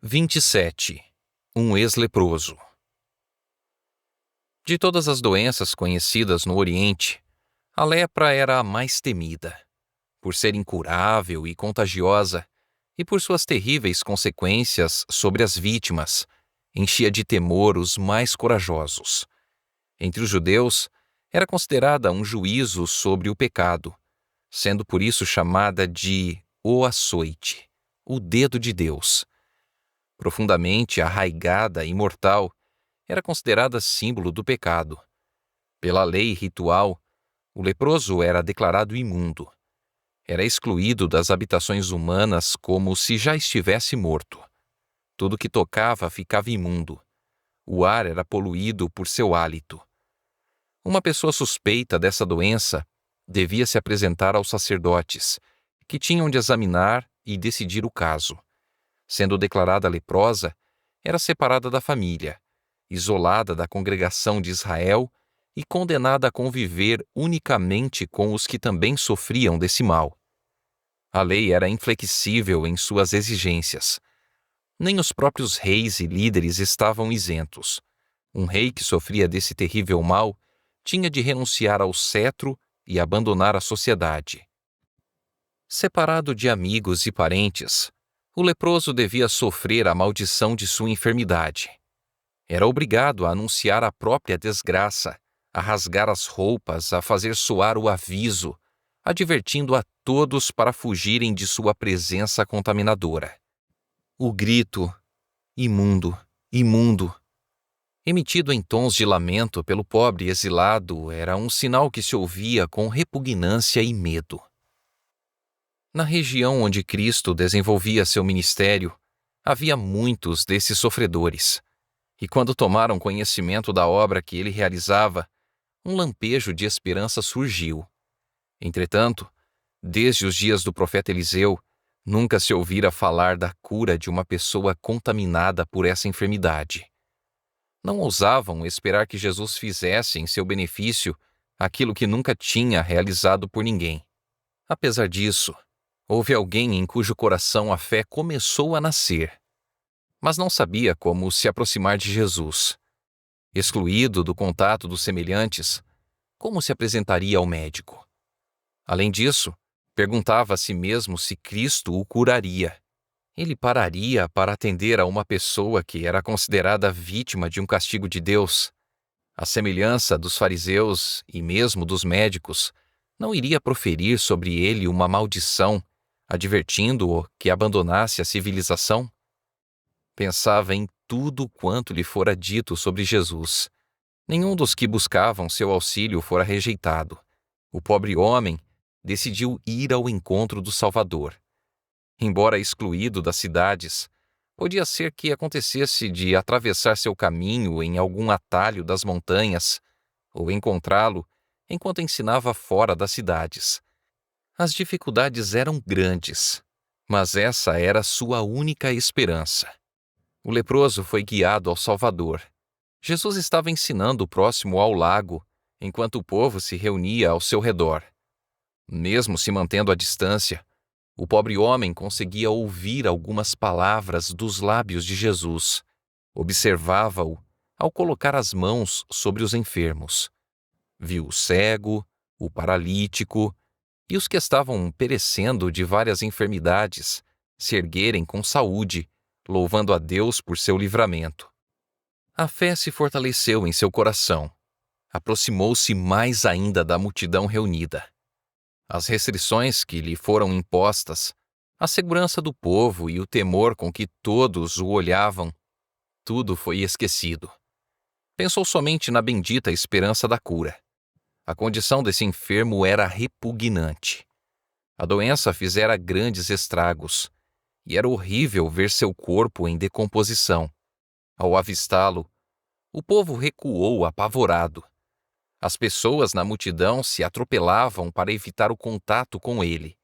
27. Um ex-leproso. De todas as doenças conhecidas no Oriente, a lepra era a mais temida, por ser incurável e contagiosa, e por suas terríveis consequências sobre as vítimas, enchia de temor os mais corajosos. Entre os judeus, era considerada um juízo sobre o pecado, sendo por isso chamada de o açoite, o dedo de Deus. Profundamente arraigada e mortal, era considerada símbolo do pecado. Pela lei ritual, o leproso era declarado imundo. Era excluído das habitações humanas como se já estivesse morto. Tudo que tocava ficava imundo. O ar era poluído por seu hálito. Uma pessoa suspeita dessa doença devia se apresentar aos sacerdotes, que tinham de examinar e decidir o caso. Sendo declarada leprosa, era separada da família, isolada da congregação de Israel e condenada a conviver unicamente com os que também sofriam desse mal. A lei era inflexível em suas exigências. Nem os próprios reis e líderes estavam isentos. Um rei que sofria desse terrível mal tinha de renunciar ao cetro e abandonar a sociedade. Separado de amigos e parentes, o leproso devia sofrer a maldição de sua enfermidade. Era obrigado a anunciar a própria desgraça, a rasgar as roupas, a fazer soar o aviso, advertindo a todos para fugirem de sua presença contaminadora. O grito, imundo, imundo, emitido em tons de lamento pelo pobre exilado, era um sinal que se ouvia com repugnância e medo. Na região onde Cristo desenvolvia seu ministério, havia muitos desses sofredores, e quando tomaram conhecimento da obra que ele realizava, um lampejo de esperança surgiu. Entretanto, desde os dias do profeta Eliseu, nunca se ouvira falar da cura de uma pessoa contaminada por essa enfermidade. Não ousavam esperar que Jesus fizesse em seu benefício aquilo que nunca tinha realizado por ninguém. Apesar disso, houve alguém em cujo coração a fé começou a nascer, mas não sabia como se aproximar de Jesus. Excluído do contato dos semelhantes, como se apresentaria ao médico? Além disso, perguntava a si mesmo se Cristo o curaria. Ele pararia para atender a uma pessoa que era considerada vítima de um castigo de Deus. À semelhança dos fariseus e mesmo dos médicos, não iria proferir sobre ele uma maldição, advertindo-o que abandonasse a civilização? Pensava em tudo quanto lhe fora dito sobre Jesus. Nenhum dos que buscavam seu auxílio fora rejeitado. O pobre homem decidiu ir ao encontro do Salvador. Embora excluído das cidades, podia ser que acontecesse de atravessar seu caminho em algum atalho das montanhas, ou encontrá-lo enquanto ensinava fora das cidades. As dificuldades eram grandes, mas essa era sua única esperança. O leproso foi guiado ao Salvador. Jesus estava ensinando próximo ao lago, enquanto o povo se reunia ao seu redor. Mesmo se mantendo à distância, o pobre homem conseguia ouvir algumas palavras dos lábios de Jesus. Observava-o ao colocar as mãos sobre os enfermos. Viu o cego, o paralítico e os que estavam perecendo de várias enfermidades se erguerem com saúde, louvando a Deus por seu livramento. A fé se fortaleceu em seu coração. Aproximou-se mais ainda da multidão reunida. As restrições que lhe foram impostas, a segurança do povo e o temor com que todos o olhavam, tudo foi esquecido. Pensou somente na bendita esperança da cura. A condição desse enfermo era repugnante. A doença fizera grandes estragos, e era horrível ver seu corpo em decomposição. Ao avistá-lo, o povo recuou apavorado. As pessoas na multidão se atropelavam para evitar o contato com ele.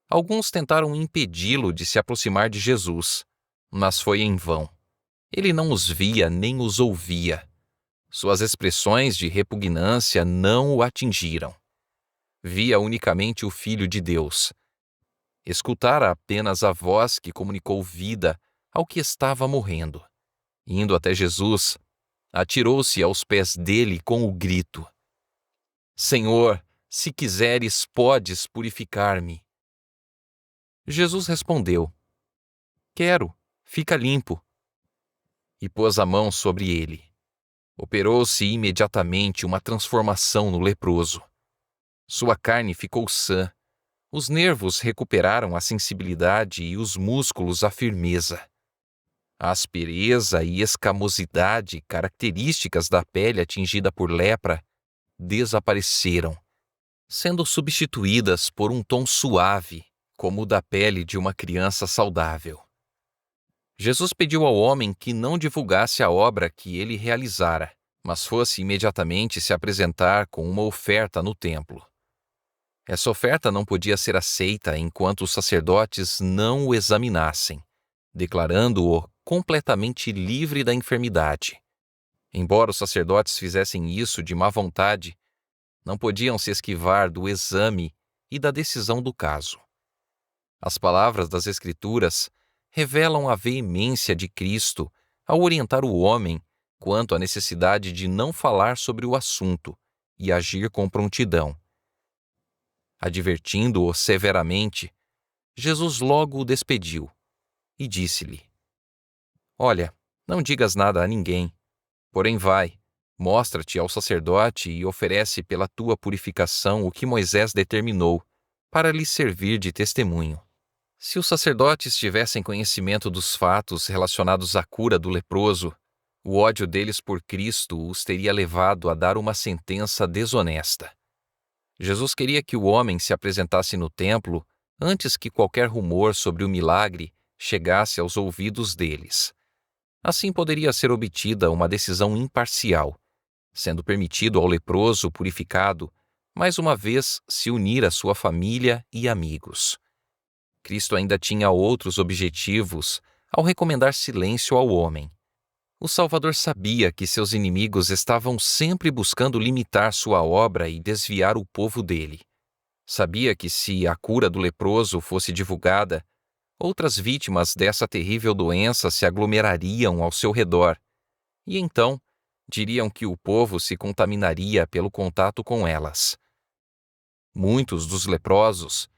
Alguns tentaram impedi-lo de se aproximar de Jesus, mas foi em vão. Ele não os via nem os ouvia. Suas expressões de repugnância não o atingiram. Via unicamente o Filho de Deus. Escutara apenas a voz que comunicou vida ao que estava morrendo. Indo até Jesus, atirou-se aos pés dele com o grito: Senhor, se quiseres, podes purificar-me. Jesus respondeu: Quero, fica limpo. E pôs a mão sobre ele. Operou-se imediatamente uma transformação no leproso. Sua carne ficou sã, os nervos recuperaram a sensibilidade e os músculos a firmeza. A aspereza e escamosidade características da pele atingida por lepra desapareceram, sendo substituídas por um tom suave, como o da pele de uma criança saudável. Jesus pediu ao homem que não divulgasse a obra que ele realizara, mas fosse imediatamente se apresentar com uma oferta no templo. Essa oferta não podia ser aceita enquanto os sacerdotes não o examinassem, declarando-o completamente livre da enfermidade. Embora os sacerdotes fizessem isso de má vontade, não podiam se esquivar do exame e da decisão do caso. As palavras das Escrituras revelam a veemência de Cristo ao orientar o homem quanto à necessidade de não falar sobre o assunto e agir com prontidão. Advertindo-o severamente, Jesus logo o despediu e disse-lhe: Olha, não digas nada a ninguém, porém vai, mostra-te ao sacerdote e oferece pela tua purificação o que Moisés determinou, para lhe servir de testemunho. Se os sacerdotes tivessem conhecimento dos fatos relacionados à cura do leproso, o ódio deles por Cristo os teria levado a dar uma sentença desonesta. Jesus queria que o homem se apresentasse no templo antes que qualquer rumor sobre o milagre chegasse aos ouvidos deles. Assim poderia ser obtida uma decisão imparcial, sendo permitido ao leproso purificado, mais uma vez, se unir à sua família e amigos. Cristo ainda tinha outros objetivos ao recomendar silêncio ao homem. O Salvador sabia que seus inimigos estavam sempre buscando limitar sua obra e desviar o povo dele. Sabia que se a cura do leproso fosse divulgada, outras vítimas dessa terrível doença se aglomerariam ao seu redor, e então diriam que o povo se contaminaria pelo contato com elas. Muitos dos leprosos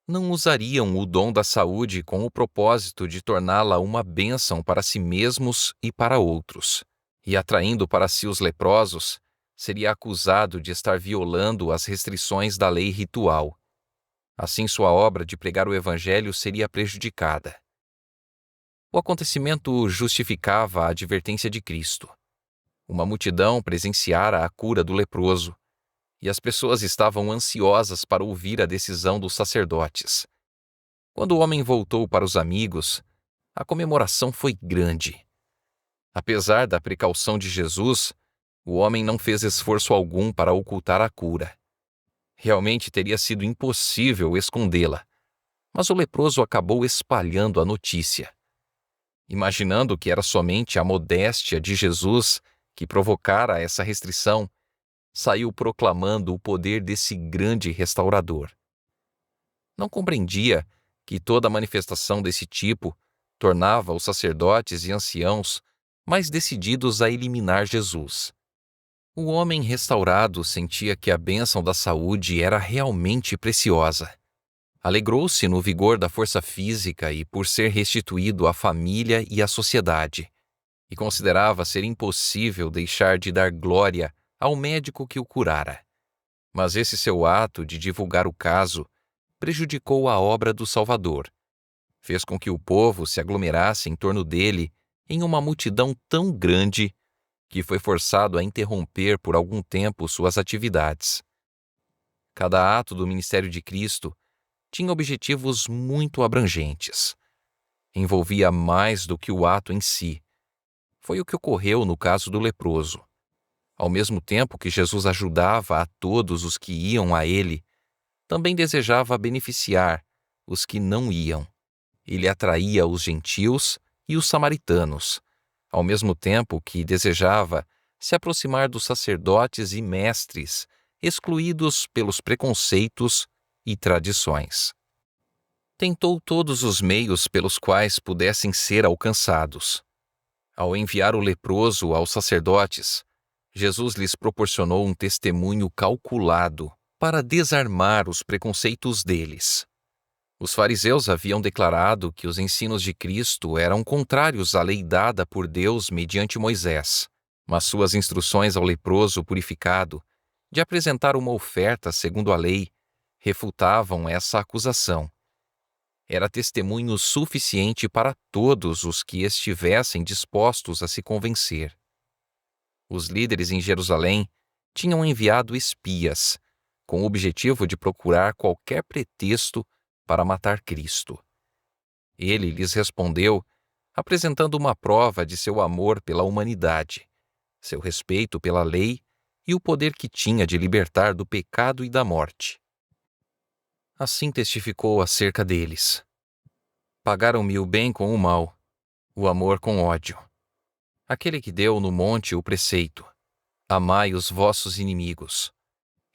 não usariam o dom da saúde com o propósito de torná-la uma bênção para si mesmos e para outros. E atraindo para si os leprosos, seria acusado de estar violando as restrições da lei ritual. Assim, sua obra de pregar o evangelho seria prejudicada. O acontecimento justificava a advertência de Cristo. Uma multidão presenciara a cura do leproso, e as pessoas estavam ansiosas para ouvir a decisão dos sacerdotes. Quando o homem voltou para os amigos, a comemoração foi grande. Apesar da precaução de Jesus, o homem não fez esforço algum para ocultar a cura. Realmente teria sido impossível escondê-la, mas o leproso acabou espalhando a notícia. Imaginando que era somente a modéstia de Jesus que provocara essa restrição, saiu proclamando o poder desse grande restaurador. Não compreendia que toda manifestação desse tipo tornava os sacerdotes e anciãos mais decididos a eliminar Jesus. O homem restaurado sentia que a bênção da saúde era realmente preciosa. Alegrou-se no vigor da força física e por ser restituído à família e à sociedade, e considerava ser impossível deixar de dar glória ao médico que o curara. Mas esse seu ato de divulgar o caso prejudicou a obra do Salvador. Fez com que o povo se aglomerasse em torno dele em uma multidão tão grande que foi forçado a interromper por algum tempo suas atividades. Cada ato do ministério de Cristo tinha objetivos muito abrangentes. Envolvia mais do que o ato em si. Foi o que ocorreu no caso do leproso. Ao mesmo tempo que Jesus ajudava a todos os que iam a ele, também desejava beneficiar os que não iam. Ele atraía os gentios e os samaritanos, ao mesmo tempo que desejava se aproximar dos sacerdotes e mestres, excluídos pelos preconceitos e tradições. tentou todos os meios pelos quais pudessem ser alcançados. Ao enviar o leproso aos sacerdotes, Jesus lhes proporcionou um testemunho calculado para desarmar os preconceitos deles. Os fariseus haviam declarado que os ensinos de Cristo eram contrários à lei dada por Deus mediante Moisés, mas suas instruções ao leproso purificado de apresentar uma oferta segundo a lei refutavam essa acusação. Era testemunho suficiente para todos os que estivessem dispostos a se convencer. Os líderes em Jerusalém tinham enviado espias, com o objetivo de procurar qualquer pretexto para matar Cristo. Ele lhes respondeu, apresentando uma prova de seu amor pela humanidade, seu respeito pela lei e o poder que tinha de libertar do pecado e da morte. Assim testificou acerca deles: pagaram-me o bem com o mal, o amor com ódio. Aquele que deu no monte o preceito: amai os vossos inimigos.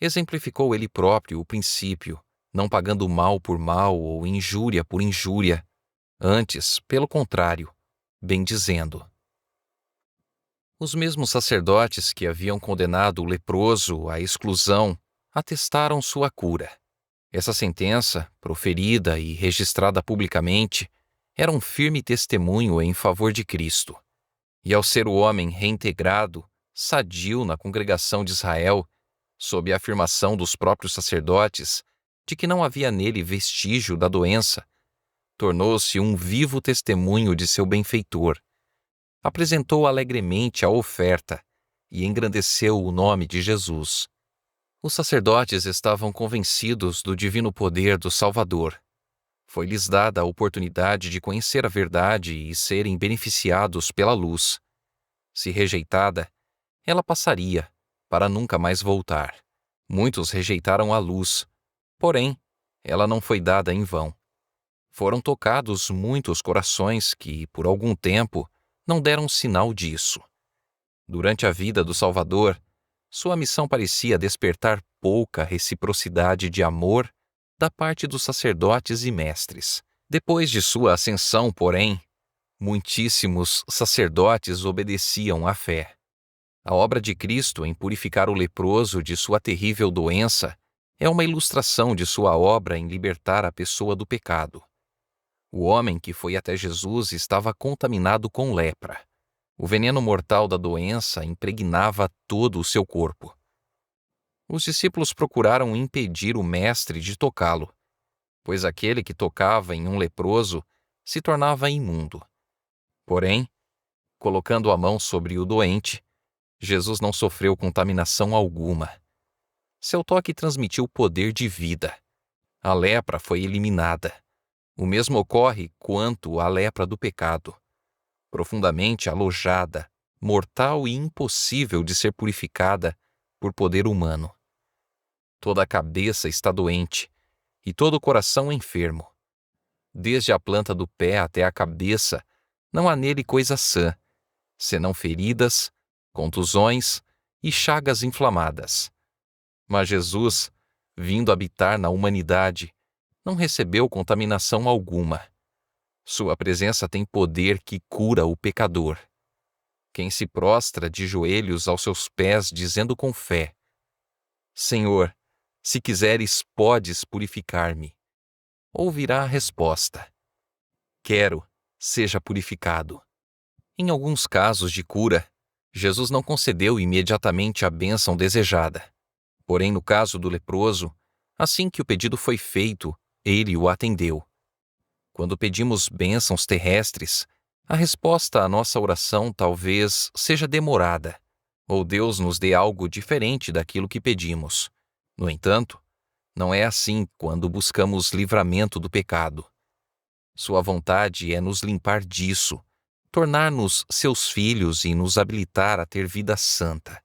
Exemplificou ele próprio o princípio, não pagando mal por mal ou injúria por injúria, antes, pelo contrário, bendizendo. Os mesmos sacerdotes que haviam condenado o leproso à exclusão atestaram sua cura. Essa sentença, proferida e registrada publicamente, era um firme testemunho em favor de Cristo. E ao ser o homem reintegrado, sadio na congregação de Israel, sob a afirmação dos próprios sacerdotes de que não havia nele vestígio da doença, tornou-se um vivo testemunho de seu benfeitor. Apresentou alegremente a oferta e engrandeceu o nome de Jesus. Os sacerdotes estavam convencidos do divino poder do Salvador. Foi-lhes dada a oportunidade de conhecer a verdade e serem beneficiados pela luz. Se rejeitada, ela passaria, para nunca mais voltar. Muitos rejeitaram a luz, porém, ela não foi dada em vão. Foram tocados muitos corações que, por algum tempo, não deram sinal disso. Durante a vida do Salvador, sua missão parecia despertar pouca reciprocidade de amor da parte dos sacerdotes e mestres. Depois de sua ascensão, porém, muitíssimos sacerdotes obedeciam à fé. A obra de Cristo em purificar o leproso de sua terrível doença é uma ilustração de sua obra em libertar a pessoa do pecado. O homem que foi até Jesus estava contaminado com lepra. O veneno mortal da doença impregnava todo o seu corpo. Os discípulos procuraram impedir o mestre de tocá-lo, pois aquele que tocava em um leproso se tornava imundo. Porém, colocando a mão sobre o doente, Jesus não sofreu contaminação alguma. Seu toque transmitiu poder de vida. A lepra foi eliminada. O mesmo ocorre quanto à lepra do pecado. Profundamente alojada, mortal e impossível de ser purificada por poder humano. Toda a cabeça está doente e todo o coração enfermo. Desde a planta do pé até a cabeça, não há nele coisa sã, senão feridas, contusões e chagas inflamadas. Mas Jesus, vindo habitar na humanidade, não recebeu contaminação alguma. Sua presença tem poder que cura o pecador. Quem se prostra de joelhos aos seus pés, dizendo com fé: Senhor, se quiseres, podes purificar-me, ouvirá a resposta: quero, seja purificado. Em alguns casos de cura, Jesus não concedeu imediatamente a bênção desejada. Porém, no caso do leproso, assim que o pedido foi feito, ele o atendeu. Quando pedimos bênçãos terrestres, a resposta à nossa oração talvez seja demorada, ou Deus nos dê algo diferente daquilo que pedimos. No entanto, não é assim quando buscamos livramento do pecado. Sua vontade é nos limpar disso, tornar-nos seus filhos e nos habilitar a ter vida santa.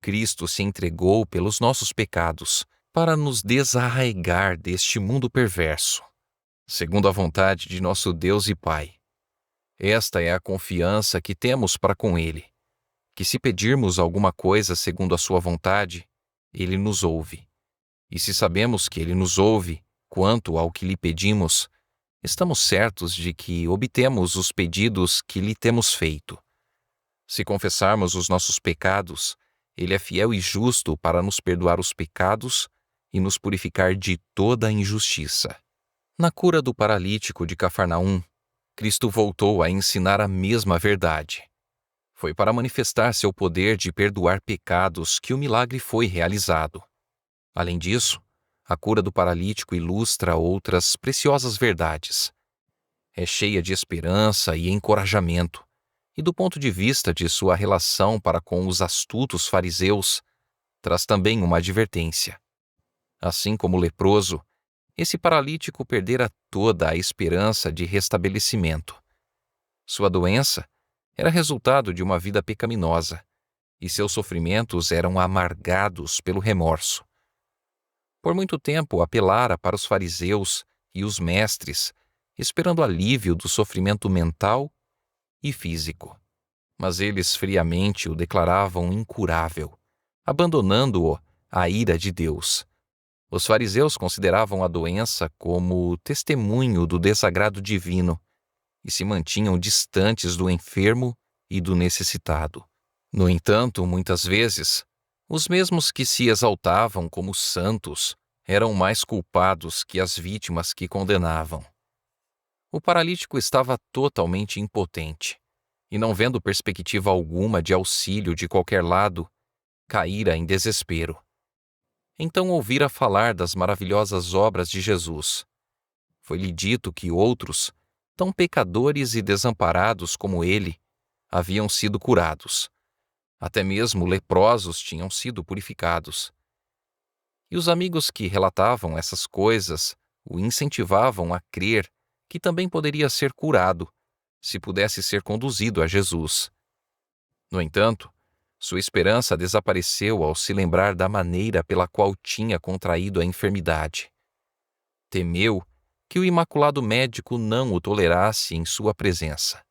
Cristo se entregou pelos nossos pecados para nos desarraigar deste mundo perverso, segundo a vontade de nosso Deus e Pai. Esta é a confiança que temos para com Ele, que se pedirmos alguma coisa segundo a sua vontade, Ele nos ouve. E se sabemos que Ele nos ouve, Quanto ao que lhe pedimos, estamos certos de que obtemos os pedidos que lhe temos feito. Se confessarmos os nossos pecados, ele é fiel e justo para nos perdoar os pecados e nos purificar de toda a injustiça. Na cura do paralítico de Cafarnaum, Cristo voltou a ensinar a mesma verdade. Foi para manifestar seu poder de perdoar pecados que o milagre foi realizado. Além disso, a cura do paralítico ilustra outras preciosas verdades. É cheia de esperança e encorajamento, e do ponto de vista de sua relação para com os astutos fariseus, traz também uma advertência. Assim como o leproso, esse paralítico perdera toda a esperança de restabelecimento. Sua doença era resultado de uma vida pecaminosa, e seus sofrimentos eram amargados pelo remorso. Por muito tempo apelara para os fariseus e os mestres, esperando alívio do sofrimento mental e físico. Mas eles friamente o declaravam incurável, abandonando-o à ira de Deus. Os fariseus consideravam a doença como testemunho do desagrado divino e se mantinham distantes do enfermo e do necessitado. No entanto, muitas vezes, os mesmos que se exaltavam como santos eram mais culpados que as vítimas que condenavam. O paralítico estava totalmente impotente, e não vendo perspectiva alguma de auxílio de qualquer lado, caíra em desespero. Então ouvira falar das maravilhosas obras de Jesus. Foi-lhe dito que outros, tão pecadores e desamparados como ele, haviam sido curados. Até mesmo leprosos tinham sido purificados. E os amigos que relatavam essas coisas o incentivavam a crer que também poderia ser curado, se pudesse ser conduzido a Jesus. No entanto, sua esperança desapareceu ao se lembrar da maneira pela qual tinha contraído a enfermidade. Temeu que o imaculado médico não o tolerasse em sua presença.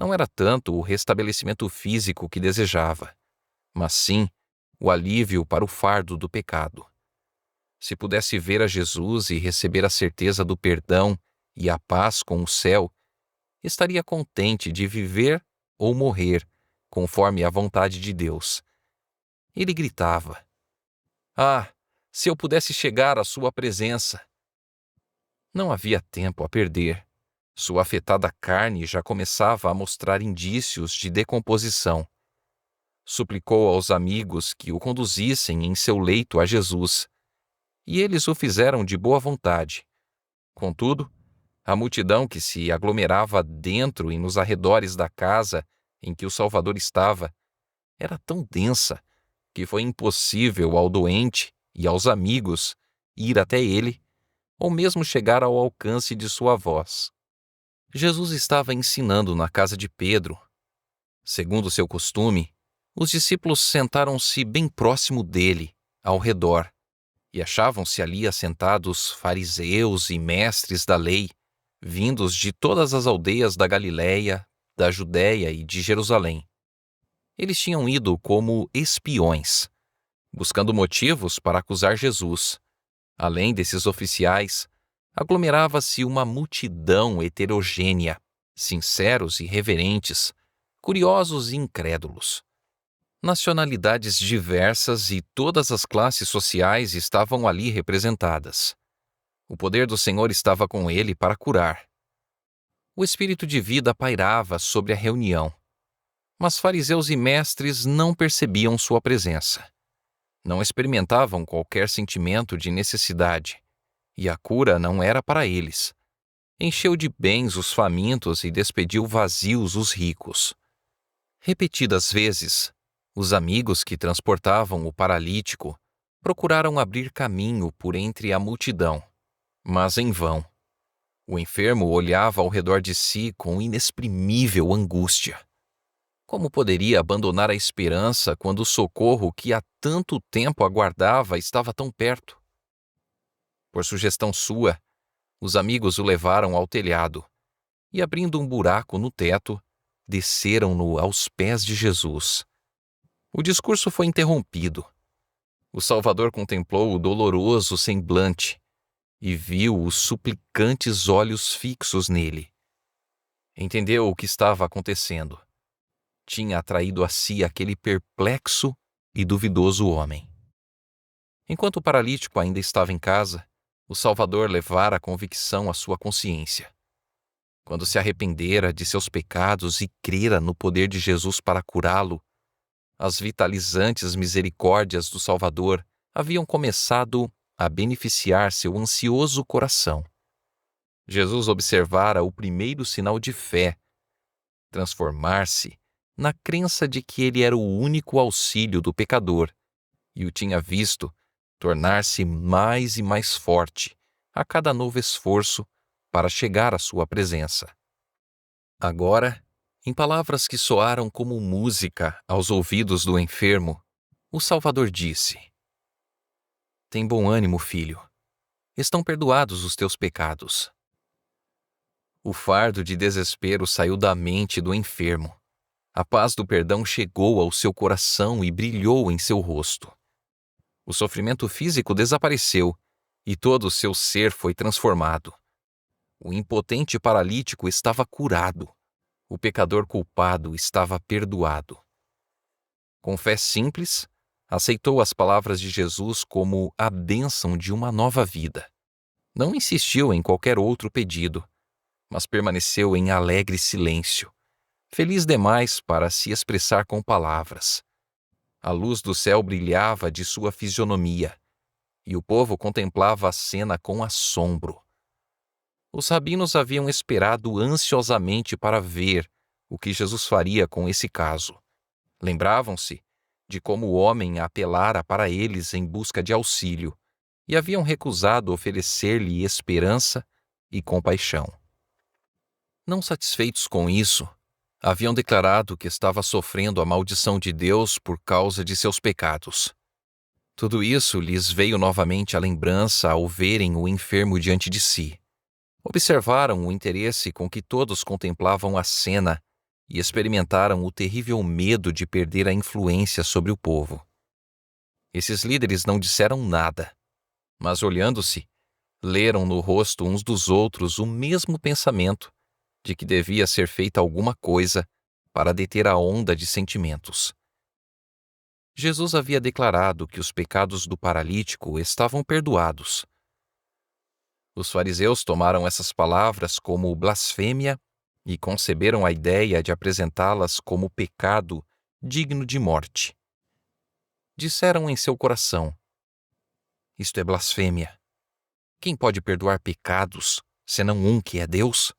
Não era tanto o restabelecimento físico que desejava, mas sim o alívio para o fardo do pecado. Se pudesse ver a Jesus e receber a certeza do perdão e a paz com o céu, estaria contente de viver ou morrer, conforme a vontade de Deus. Ele gritava: "Ah, se eu pudesse chegar à sua presença!" Não havia tempo a perder. Sua afetada carne já começava a mostrar indícios de decomposição. Suplicou aos amigos que o conduzissem em seu leito a Jesus, e eles o fizeram de boa vontade. Contudo, a multidão que se aglomerava dentro e nos arredores da casa em que o Salvador estava era tão densa que foi impossível ao doente e aos amigos ir até ele ou mesmo chegar ao alcance de sua voz. Jesus estava ensinando na casa de Pedro. Segundo seu costume, os discípulos sentaram-se bem próximo dele, ao redor, e achavam-se ali assentados fariseus e mestres da lei, vindos de todas as aldeias da Galiléia, da Judéia e de Jerusalém. Eles tinham ido como espiões, buscando motivos para acusar Jesus. Além desses oficiais, aglomerava-se uma multidão heterogênea, sinceros e reverentes, curiosos e incrédulos. Nacionalidades diversas e todas as classes sociais estavam ali representadas. O poder do Senhor estava com ele para curar. O espírito de vida pairava sobre a reunião, mas fariseus e mestres não percebiam sua presença. Não experimentavam qualquer sentimento de necessidade, e a cura não era para eles. Encheu de bens os famintos e despediu vazios os ricos. Repetidas vezes, os amigos que transportavam o paralítico procuraram abrir caminho por entre a multidão, mas em vão. O enfermo olhava ao redor de si com inexprimível angústia. Como poderia abandonar a esperança quando o socorro que há tanto tempo aguardava estava tão perto? Por sugestão sua, os amigos o levaram ao telhado e, abrindo um buraco no teto, desceram-no aos pés de Jesus. O discurso foi interrompido. O Salvador contemplou o doloroso semblante e viu os suplicantes olhos fixos nele. Entendeu o que estava acontecendo. Tinha atraído a si aquele perplexo e duvidoso homem. Enquanto o paralítico ainda estava em casa, o Salvador levara a convicção à sua consciência. Quando se arrependera de seus pecados e crera no poder de Jesus para curá-lo, as vitalizantes misericórdias do Salvador haviam começado a beneficiar seu ansioso coração. Jesus observara o primeiro sinal de fé transformar-se na crença de que ele era o único auxílio do pecador e o tinha visto tornar-se mais e mais forte a cada novo esforço para chegar à sua presença. Agora, em palavras que soaram como música aos ouvidos do enfermo, o Salvador disse: Tem bom ânimo, filho. Estão perdoados os teus pecados. O fardo de desespero saiu da mente do enfermo. A paz do perdão chegou ao seu coração e brilhou em seu rosto. O sofrimento físico desapareceu e todo o seu ser foi transformado. O impotente paralítico estava curado. O pecador culpado estava perdoado. Com fé simples, aceitou as palavras de Jesus como a bênção de uma nova vida. Não insistiu em qualquer outro pedido, mas permaneceu em alegre silêncio, feliz demais para se expressar com palavras. A luz do céu brilhava de sua fisionomia, e o povo contemplava a cena com assombro. Os rabinos haviam esperado ansiosamente para ver o que Jesus faria com esse caso. Lembravam-se de como o homem apelara para eles em busca de auxílio e haviam recusado oferecer-lhe esperança e compaixão. Não satisfeitos com isso, haviam declarado que estava sofrendo a maldição de Deus por causa de seus pecados. Tudo isso lhes veio novamente à lembrança ao verem o enfermo diante de si. Observaram o interesse com que todos contemplavam a cena e experimentaram o terrível medo de perder a influência sobre o povo. Esses líderes não disseram nada, mas olhando-se, leram no rosto uns dos outros o mesmo pensamento de que devia ser feita alguma coisa para deter a onda de sentimentos. Jesus havia declarado que os pecados do paralítico estavam perdoados. Os fariseus tomaram essas palavras como blasfêmia e conceberam a ideia de apresentá-las como pecado digno de morte. Disseram em seu coração: Isto é blasfêmia. Quem pode perdoar pecados, senão um que é Deus?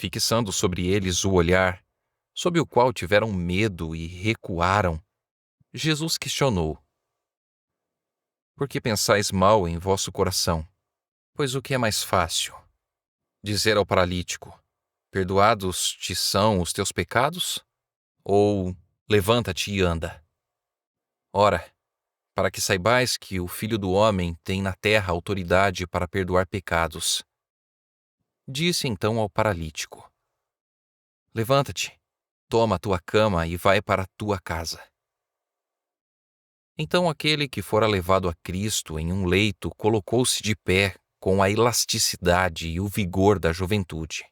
Fixando sobre eles o olhar, sob o qual tiveram medo e recuaram, Jesus questionou: Por que pensais mal em vosso coração? Pois o que é mais fácil? Dizer ao paralítico: Perdoados te são os teus pecados? Ou levanta-te e anda? Ora, para que saibais que o Filho do Homem tem na terra autoridade para perdoar pecados. Disse então ao paralítico: Levanta-te, toma a tua cama e vai para a tua casa. Então aquele que fora levado a Cristo em um leito colocou-se de pé com a elasticidade e o vigor da juventude.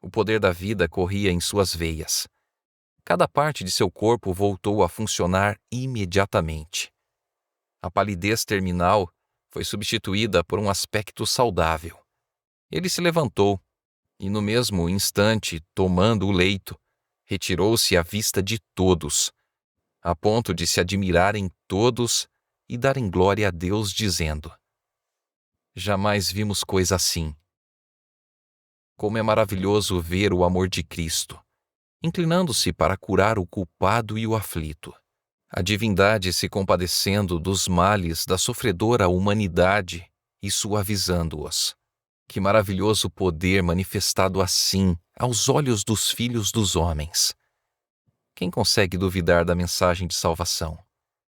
O poder da vida corria em suas veias. Cada parte de seu corpo voltou a funcionar imediatamente. A palidez terminal foi substituída por um aspecto saudável. Ele se levantou e, no mesmo instante, tomando o leito, retirou-se à vista de todos, a ponto de se admirarem todos e darem glória a Deus, dizendo: Jamais vimos coisa assim. Como é maravilhoso ver o amor de Cristo, inclinando-se para curar o culpado e o aflito. A divindade se compadecendo dos males da sofredora humanidade e suavizando-os. Que maravilhoso poder manifestado assim aos olhos dos filhos dos homens. Quem consegue duvidar da mensagem de salvação?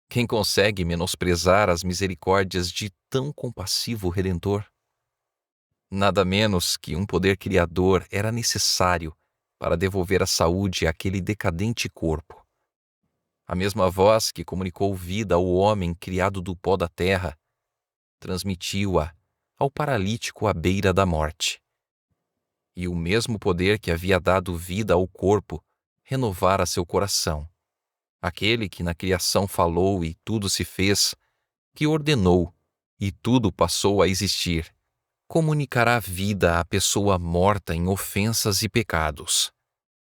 Quem consegue menosprezar as misericórdias de tão compassivo Redentor? Nada menos que um poder criador era necessário para devolver a saúde àquele decadente corpo. A mesma voz que comunicou vida ao homem criado do pó da terra transmitiu-a ao paralítico à beira da morte. E o mesmo poder que havia dado vida ao corpo renovara seu coração. Aquele que na criação falou e tudo se fez, que ordenou e tudo passou a existir, comunicará vida à pessoa morta em ofensas e pecados.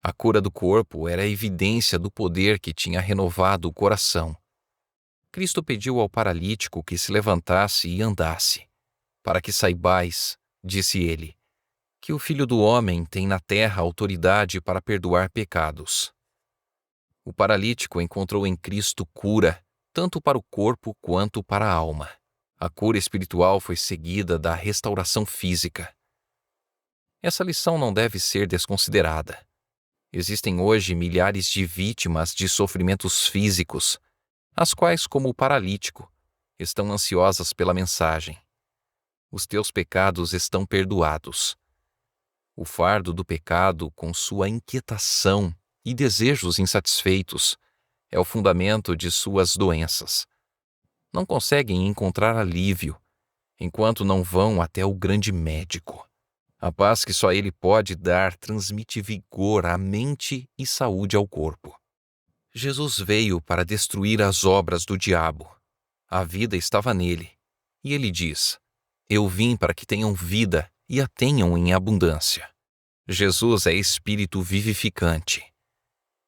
A cura do corpo era a evidência do poder que tinha renovado o coração. Cristo pediu ao paralítico que se levantasse e andasse. Para que saibais, disse ele, que o Filho do Homem tem na terra autoridade para perdoar pecados. O paralítico encontrou em Cristo cura, tanto para o corpo quanto para a alma. A cura espiritual foi seguida da restauração física. Essa lição não deve ser desconsiderada. Existem hoje milhares de vítimas de sofrimentos físicos, as quais, como o paralítico, estão ansiosas pela mensagem. Os teus pecados estão perdoados. O fardo do pecado, com sua inquietação e desejos insatisfeitos, é o fundamento de suas doenças. Não conseguem encontrar alívio, enquanto não vão até o grande médico. A paz que só ele pode dar transmite vigor à mente e saúde ao corpo. Jesus veio para destruir as obras do diabo. A vida estava nele, e ele diz: Eu vim para que tenham vida e a tenham em abundância. Jesus é espírito vivificante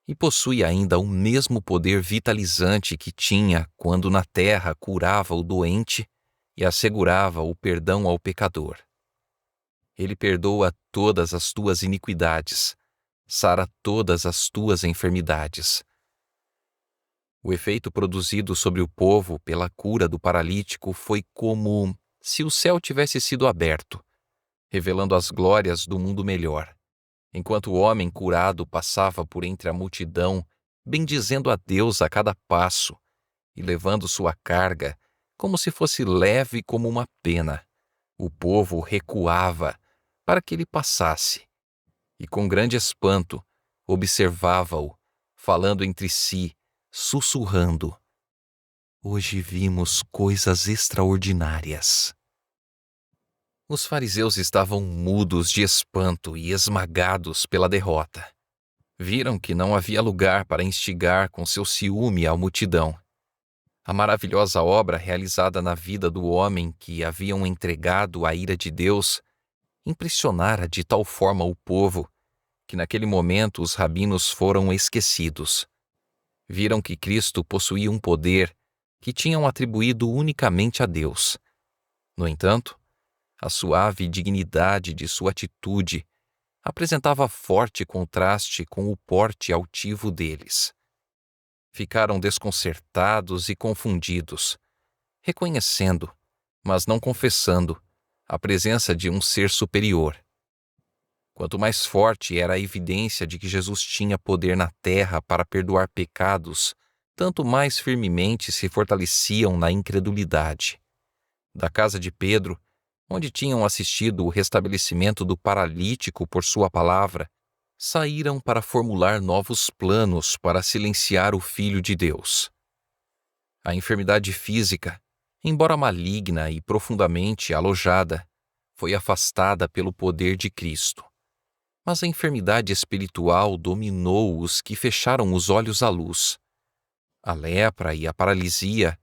e possui ainda o mesmo poder vitalizante que tinha quando na terra curava o doente e assegurava o perdão ao pecador. Ele perdoa todas as tuas iniquidades, sara todas as tuas enfermidades. O efeito produzido sobre o povo pela cura do paralítico foi como se o céu tivesse sido aberto, revelando as glórias do mundo melhor, enquanto o homem curado passava por entre a multidão, bendizendo a Deus a cada passo e levando sua carga como se fosse leve como uma pena. O povo recuava para que ele passasse, e com grande espanto observava-o, falando entre si, sussurrando: Hoje vimos coisas extraordinárias. Os fariseus estavam mudos de espanto e esmagados pela derrota. Viram que não havia lugar para instigar com seu ciúme a multidão. A maravilhosa obra realizada na vida do homem que haviam entregado à ira de Deus impressionara de tal forma o povo que naquele momento os rabinos foram esquecidos. Viram que Cristo possuía um poder que tinham atribuído unicamente a Deus. No entanto, a suave dignidade de sua atitude apresentava forte contraste com o porte altivo deles. Ficaram desconcertados e confundidos, reconhecendo, mas não confessando, a presença de um ser superior. Quanto mais forte era a evidência de que Jesus tinha poder na terra para perdoar pecados, tanto mais firmemente se fortaleciam na incredulidade. Da casa de Pedro, onde tinham assistido o restabelecimento do paralítico por sua palavra, saíram para formular novos planos para silenciar o Filho de Deus. A enfermidade física, embora maligna e profundamente alojada, foi afastada pelo poder de Cristo. Mas a enfermidade espiritual dominou os que fecharam os olhos à luz. A lepra e a paralisia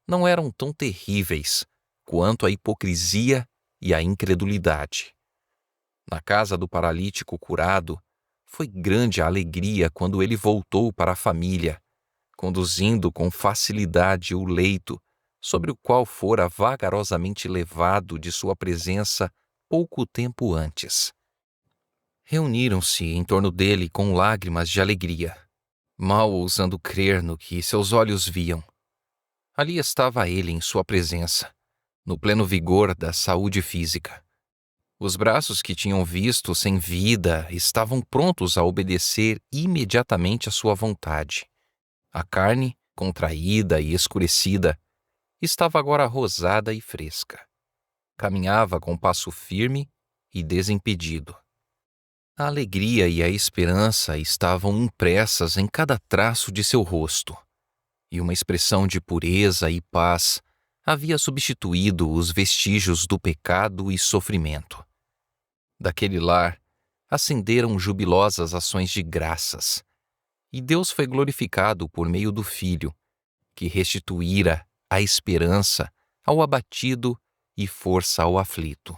não eram tão terríveis quanto a hipocrisia e a incredulidade. Na casa do paralítico curado, foi grande a alegria quando ele voltou para a família, conduzindo com facilidade o leito sobre o qual fora vagarosamente levado de sua presença pouco tempo antes. Reuniram-se em torno dele com lágrimas de alegria, mal ousando crer no que seus olhos viam. Ali estava ele em sua presença, no pleno vigor da saúde física. Os braços que tinham visto sem vida estavam prontos a obedecer imediatamente à sua vontade. A carne, contraída e escurecida, estava agora rosada e fresca. Caminhava com passo firme e desimpedido. A alegria e a esperança estavam impressas em cada traço de seu rosto, e uma expressão de pureza e paz havia substituído os vestígios do pecado e sofrimento. Daquele lar ascenderam jubilosas ações de graças, e Deus foi glorificado por meio do Filho, que restituíra a esperança ao abatido e força ao aflito.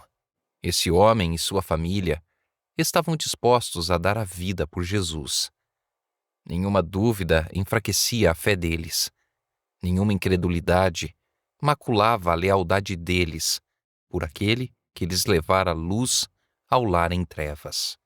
Esse homem e sua família estavam dispostos a dar a vida por Jesus. Nenhuma dúvida enfraquecia a fé deles. Nenhuma incredulidade maculava a lealdade deles por aquele que lhes levara luz ao lar em trevas.